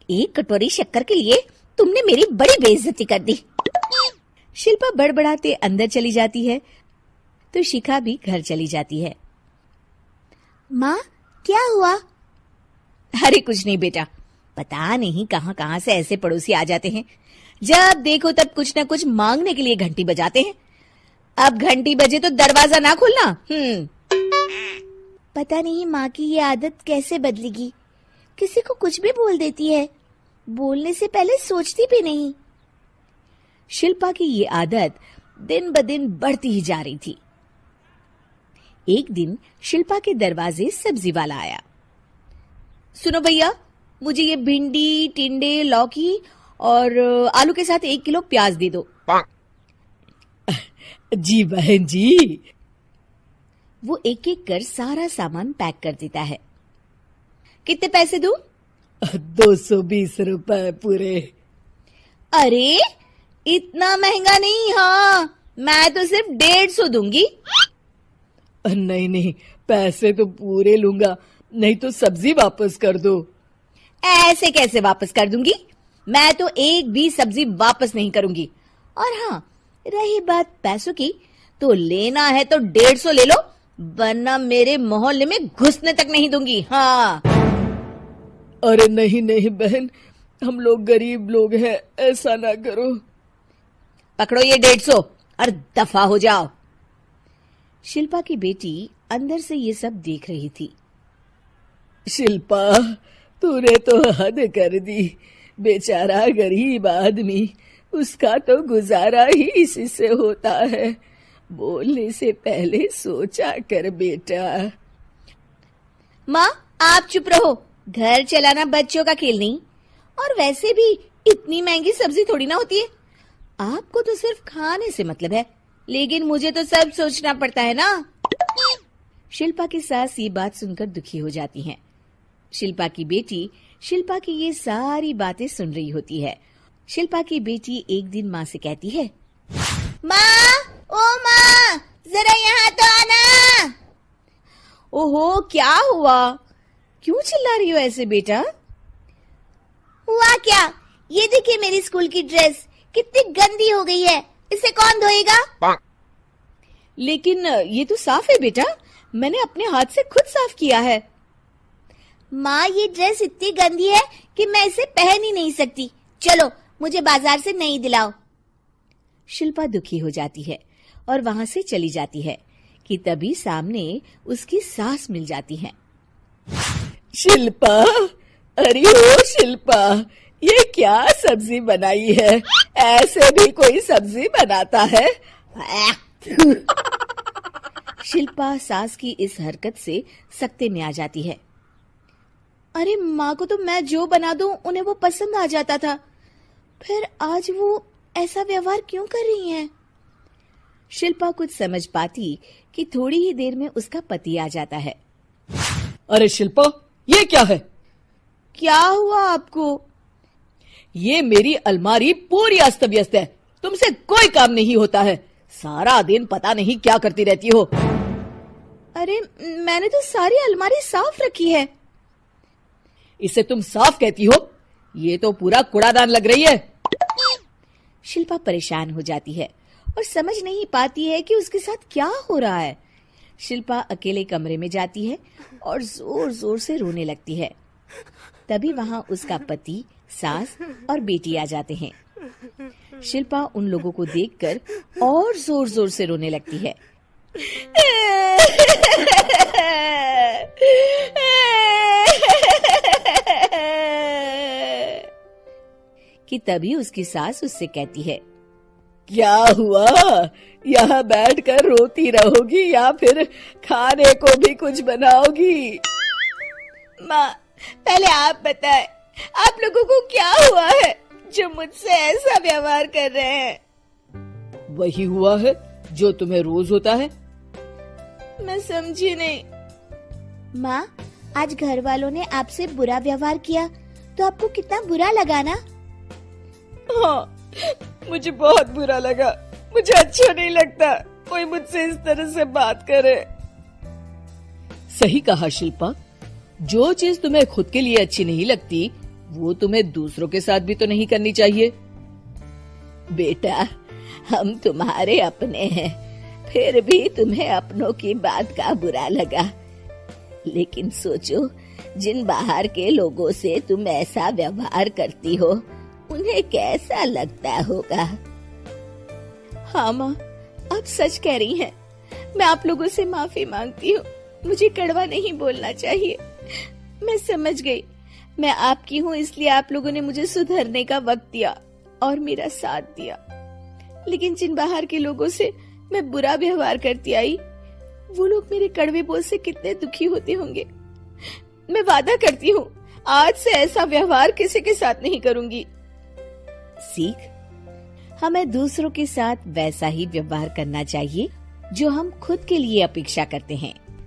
एक कटोरी शक्कर के लिए तुमने मेरी बड़ी बेइज्जती कर दी। शिल्पा बड़बड़ाते अंदर चली जाती है तो शिखा भी घर चली जाती है। माँ, क्या हुआ? अरे कुछ नहीं बेटा, पता नहीं कहाँ कहाँ से ऐसे पड़ोसी आ जाते हैं, जब देखो तब कुछ न कुछ मांगने के लिए घंटी बजाते हैं। अब घंटी बजे तो दरवाजा ना खोलना। पता नहीं माँ की ये आदत कैसे बदलेगी, किसी को कुछ भी बोल देती है, बोलने से पहले सोचती भी नहीं। शिल्पा की ये आदत दिन ब दिन बढ़ती ही जा रही थी। एक दिन शिल्पा के दरवाजे सब्जी वाला आया। सुनो भैया, मुझे ये भिंडी, टिंडे, लौकी और आलू के साथ 1 किलो प्याज दे दो। जी बहन जी। वो एक एक कर सारा सामान पैक कर देता है। कितने पैसे दूं? 220 रुपए पूरे। अरे इतना महंगा नहीं। हाँ, मैं तो सिर्फ 150 दूंगी। नहीं नहीं, पैसे तो पूरे लूंगा, नहीं तो सब्जी वापस कर दो। ऐसे कैसे वापस कर दूंगी? मैं तो एक भी सब्जी वापस नहीं करूंगी। और हाँ, रही बात पैसों की, तो लेना है तो 150 ले लो, वरना मेरे मोहल्ले में घुसने तक नहीं दूंगी। हाँ। अरे नहीं नहीं बहन, हम लोग गरीब लोग हैं, ऐसा ना करो। पकड़ो ये 150 और दफा हो जाओ। शिल्पा की बेटी अंदर से ये सब देख रही थी। शिल्पा, तूने तो हद कर दी। बेचारा गरीब आदमी, उसका तो गुजारा ही इसी से होता है। बोलने से पहले सोचा कर बेटा। माँ, आप चुप रहो, घर चलाना बच्चों का खेल नहीं। और वैसे भी इतनी महंगी सब्जी थोड़ी ना होती है। आपको तो सिर्फ खाने से मतलब है, लेकिन मुझे तो सब सोचना पड़ता है ना। शिल्पा की सास ये बात सुनकर दुखी हो जाती हैं। शिल्पा की बेटी शिल्पा की ये सारी बातें सुन रही होती है। शिल्पा की बेटी एक दिन माँ से कहती है, माँ, ओ माँ, जरा यहाँ तो आना। ओहो, क्या हुआ? क्यों चिल्ला रही हो ऐसे बेटा? हुआ क्या? ये देखिए मेरी स्कूल की ड्रेस कितनी गंदी हो गई है, इसे कौन धोएगा? लेकिन ये तो साफ है बेटा, मैंने अपने हाथ से खुद साफ किया है। माँ, ये ड्रेस इतनी गंदी है कि मैं इसे पहन ही नहीं सकती। चलो, मुझे बाजार से नई दिलाओ। शिल्पा दुखी हो जाती है और वहां से चली जाती है कि तभी सामने उसकी सास मिल जाती है। शिल्पा, अरे ओ शिल्पा, ये क्या सब्जी बनाई है? ऐसे भी कोई सब्जी बनाता है? शिल्पा सास की इस हरकत से सख्ते में आ जाती है। अरे माँ को तो मैं जो बना दूं उन्हें वो पसंद आ जाता था, फिर आज वो ऐसा व्यवहार क्यों कर रही हैं? शिल्पा कुछ समझ पाती कि थोड़ी ही देर में उसका पति आ जाता है। अरे शिल्पा, ये क्या है? क्या हुआ आपको? ये मेरी अलमारी पूरी अस्त व्यस्त है, तुमसे कोई काम नहीं होता है। सारा दिन पता नहीं क्या करती रहती हो। अरे मैंने तो सारी अलमारी साफ रखी है। इसे तुम साफ कहती हो? ये तो पूरा कूड़ादान लग रही है। शिल्पा परेशान हो जाती है और समझ नहीं पाती है कि उसके साथ क्या हो रहा है। शिल्पा अकेले कमरे में जाती है और जोर जोर से रोने लगती है। तभी वहां उसका पति, सास और बेटी आ जाते हैं। शिल्पा उन लोगों को देखकर और जोर जोर से रोने लगती है। कि तभी उसकी सास उससे कहती है, क्या हुआ? यहाँ बैठकर रोती रहोगी या फिर खाने को भी कुछ बनाओगी? माँ, पहले आप बताएं, आप लोगों को क्या हुआ है जो मुझसे ऐसा व्यवहार कर रहे हैं? वही हुआ है जो तुम्हें रोज होता है। मैं समझी नहीं। माँ, आज घर वालों ने आपसे बुरा व्यवहार किया तो आपको कितना बुरा लगा ना? हाँ, मुझे बहुत बुरा लगा। मुझे अच्छा नहीं लगता कोई मुझसे इस तरह से बात करे। सही कहा शिल्पा, जो चीज तुम्हें खुद के लिए अच्छी नहीं लगती, वो तुम्हें दूसरों के साथ भी तो नहीं करनी चाहिए। बेटा, हम तुम्हारे अपने हैं, फिर भी तुम्हें अपनों की बात का बुरा लगा। लेकिन सोचो, जिन बाहर के लोगों से तुम ऐसा व्यवहार करती हो, उन्हें कैसा लगता होगा। हाँ माँ, आप सच कह रही हैं। मैं आप लोगों से माफी मांगती हूँ। मुझे कड़वा नहीं बोलना चाहिए। मैं समझ गई, मैं आपकी हूँ, इसलिए आप लोगों ने मुझे सुधरने का वक्त दिया और मेरा साथ दिया। लेकिन जिन बाहर के लोगों से मैं बुरा व्यवहार करती आई, वो लोग मेरे कड़वे बोल से कितने दुखी होते होंगे। मैं वादा करती हूँ, आज से ऐसा व्यवहार किसी के साथ नहीं करूंगी। सीख, हमें दूसरों के साथ वैसा ही व्यवहार करना चाहिए जो हम खुद के लिए अपेक्षा करते हैं।